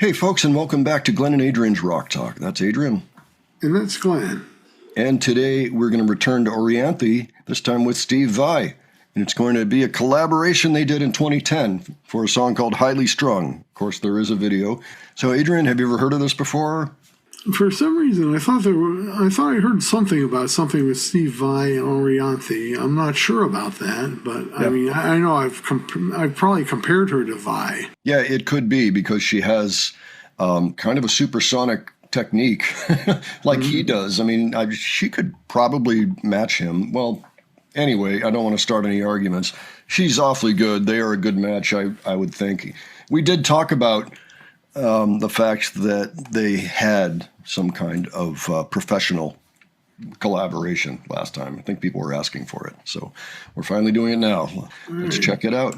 Hey, folks, and welcome back to Glenn and Adrian's Rock Talk. That's Adrian. And that's Glenn. And today we're going to return to Orianthi, this time with Steve Vai. And it's going to be a collaboration they did in 2010 for a song called Highly Strung. Of course, there is a video. So, Adrian, have you ever heard of this before? For some reason, I thought I heard something with Steve Vai and Orianthi. I'm not sure about that, but yeah. I mean, I know I've probably compared her to Vai. Yeah, it could be because she has kind of a supersonic technique like he does. I mean, she could probably match him. Well, anyway, I don't want to start any arguments. She's awfully good. They are a good match, I would think. We did talk about the fact that they had some kind of professional collaboration last time. I think people were asking for it. So we're finally doing it now. Let's check it out.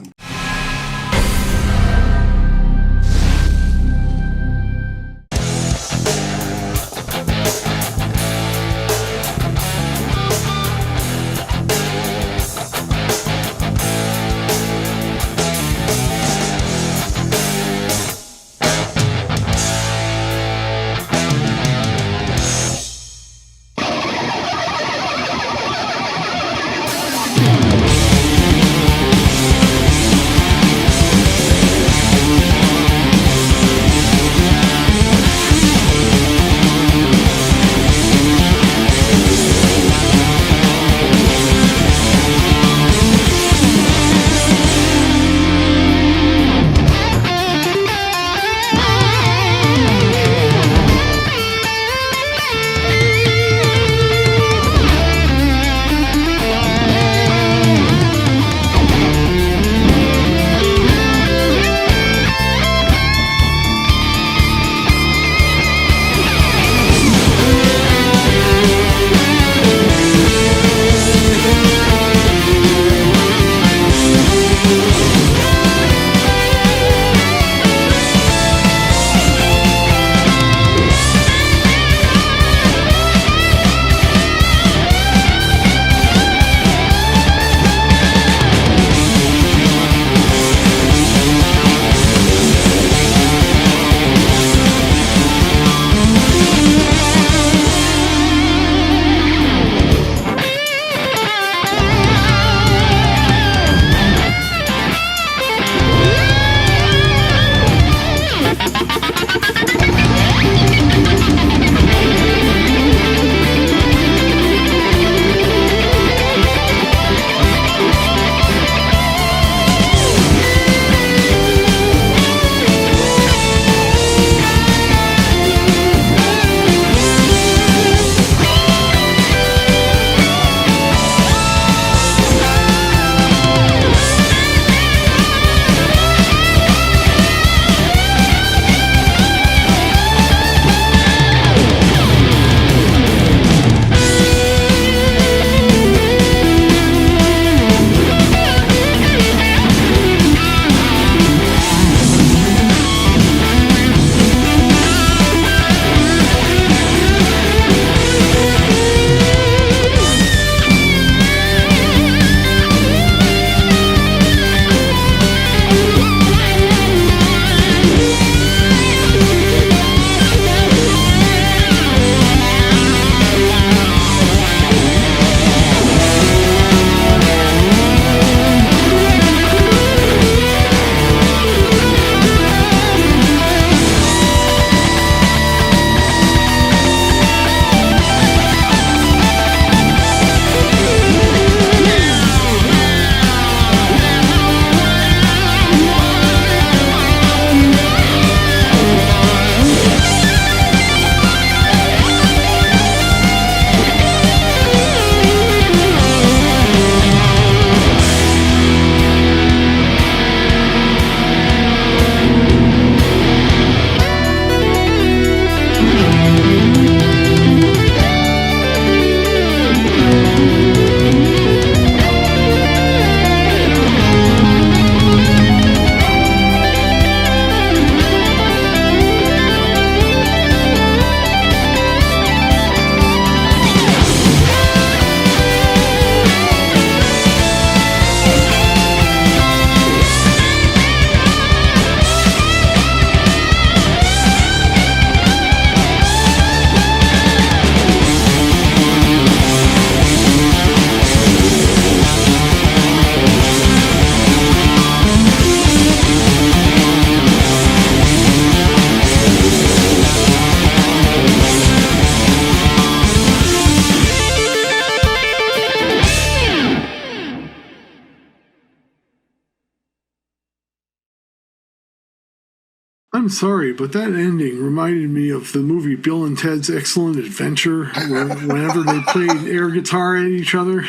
I'm sorry, but that ending reminded me of the movie Bill and Ted's Excellent Adventure, where whenever they played air guitar at each other.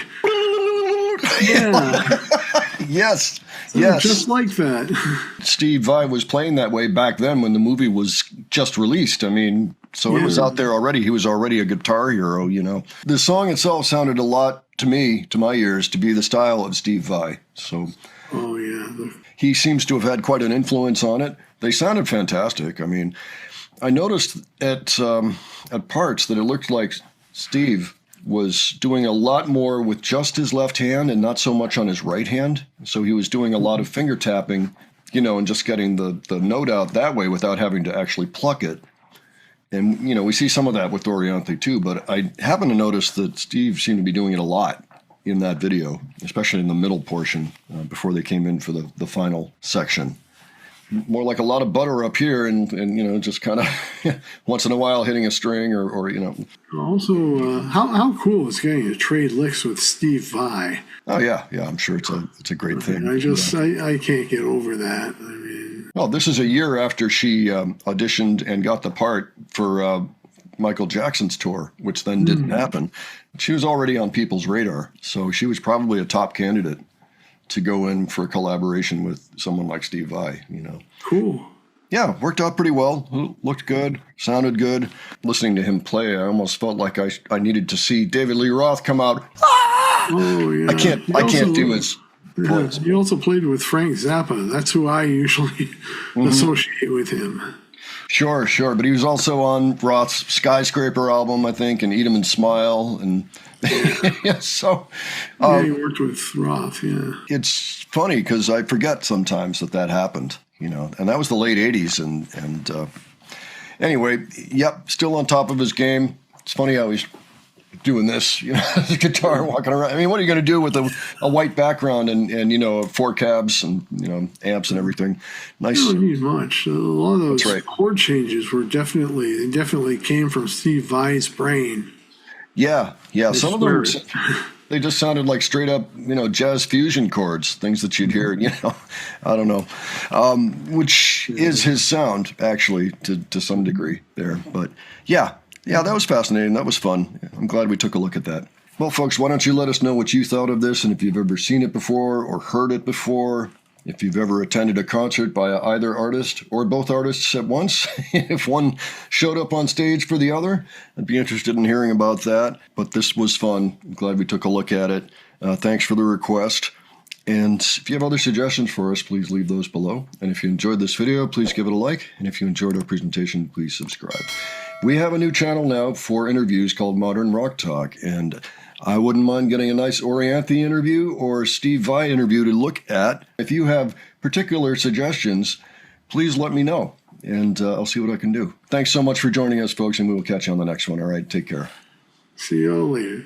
Yeah. Yes. So Yes. just like that. Steve Vai was playing that way back then when the movie was just released. I mean, so it was out there already. He was already a guitar hero, you know. The song itself sounded a lot to me, to my ears, to be the style of Steve Vai. So Oh, yeah. he seems to have had quite an influence on it. They sounded fantastic. I mean, I noticed at parts that it looked like Steve was doing a lot more with just his left hand and not so much on his right hand. So he was doing a lot of finger tapping, you know, and just getting the note out that way without having to actually pluck it. And, you know, we see some of that with Orianthi too, but I happen to notice that Steve seemed to be doing it a lot in that video, especially in the middle portion before they came in for the final section. More like a lot of butter up here and you know, just kind of once in a while hitting a string or you know. Also, how cool is getting to trade licks with Steve Vai? Oh, yeah. I'm sure it's a great thing. I can't get over that. I mean, well, this is a year after she auditioned and got the part for Michael Jackson's tour, which then didn't happen. She was already on people's radar, so she was probably a top candidate to go in for a collaboration with someone like Steve Vai, you know. Cool. Yeah, worked out pretty well. Looked good, sounded good. Listening to him play, I almost felt like I needed to see David Lee Roth come out. Oh, yeah. I can't do his voice. He also played with Frank Zappa. That's who I usually associate with him. Sure. But he was also on Roth's Skyscraper album, I think, and Eat 'Em and Smile. And yeah, so. He worked with Roth, yeah. It's funny because I forget sometimes that happened, you know, and that was the late 80s. And anyway, yep, still on top of his game. It's funny how he's doing this, you know, the guitar walking around. I mean, what are you going to do with a white background and you know, 4 cabs and, you know, amps and everything? Nice. You don't need much. A lot of those chord changes were definitely came from Steve Vai's brain. Yeah. Some of them, they just sounded like straight up, you know, jazz fusion chords, things that you'd hear, you know, I don't know, which is his sound actually to some degree there. But yeah, that was fascinating. That was fun. I'm glad we took a look at that. Well, folks, why don't you let us know what you thought of this and if you've ever seen it before or heard it before, if you've ever attended a concert by either artist or both artists at once, if one showed up on stage for the other, I'd be interested in hearing about that. But this was fun. I'm glad we took a look at it. Thanks for the request. And if you have other suggestions for us, please leave those below. And if you enjoyed this video, please give it a like. And if you enjoyed our presentation, please subscribe. We have a new channel now for interviews called Modern Rock Talk. And I wouldn't mind getting a nice Orianthi interview or Steve Vai interview to look at. If you have particular suggestions, please let me know, and I'll see what I can do. Thanks so much for joining us, folks, and we will catch you on the next one. All right, take care. See you all later.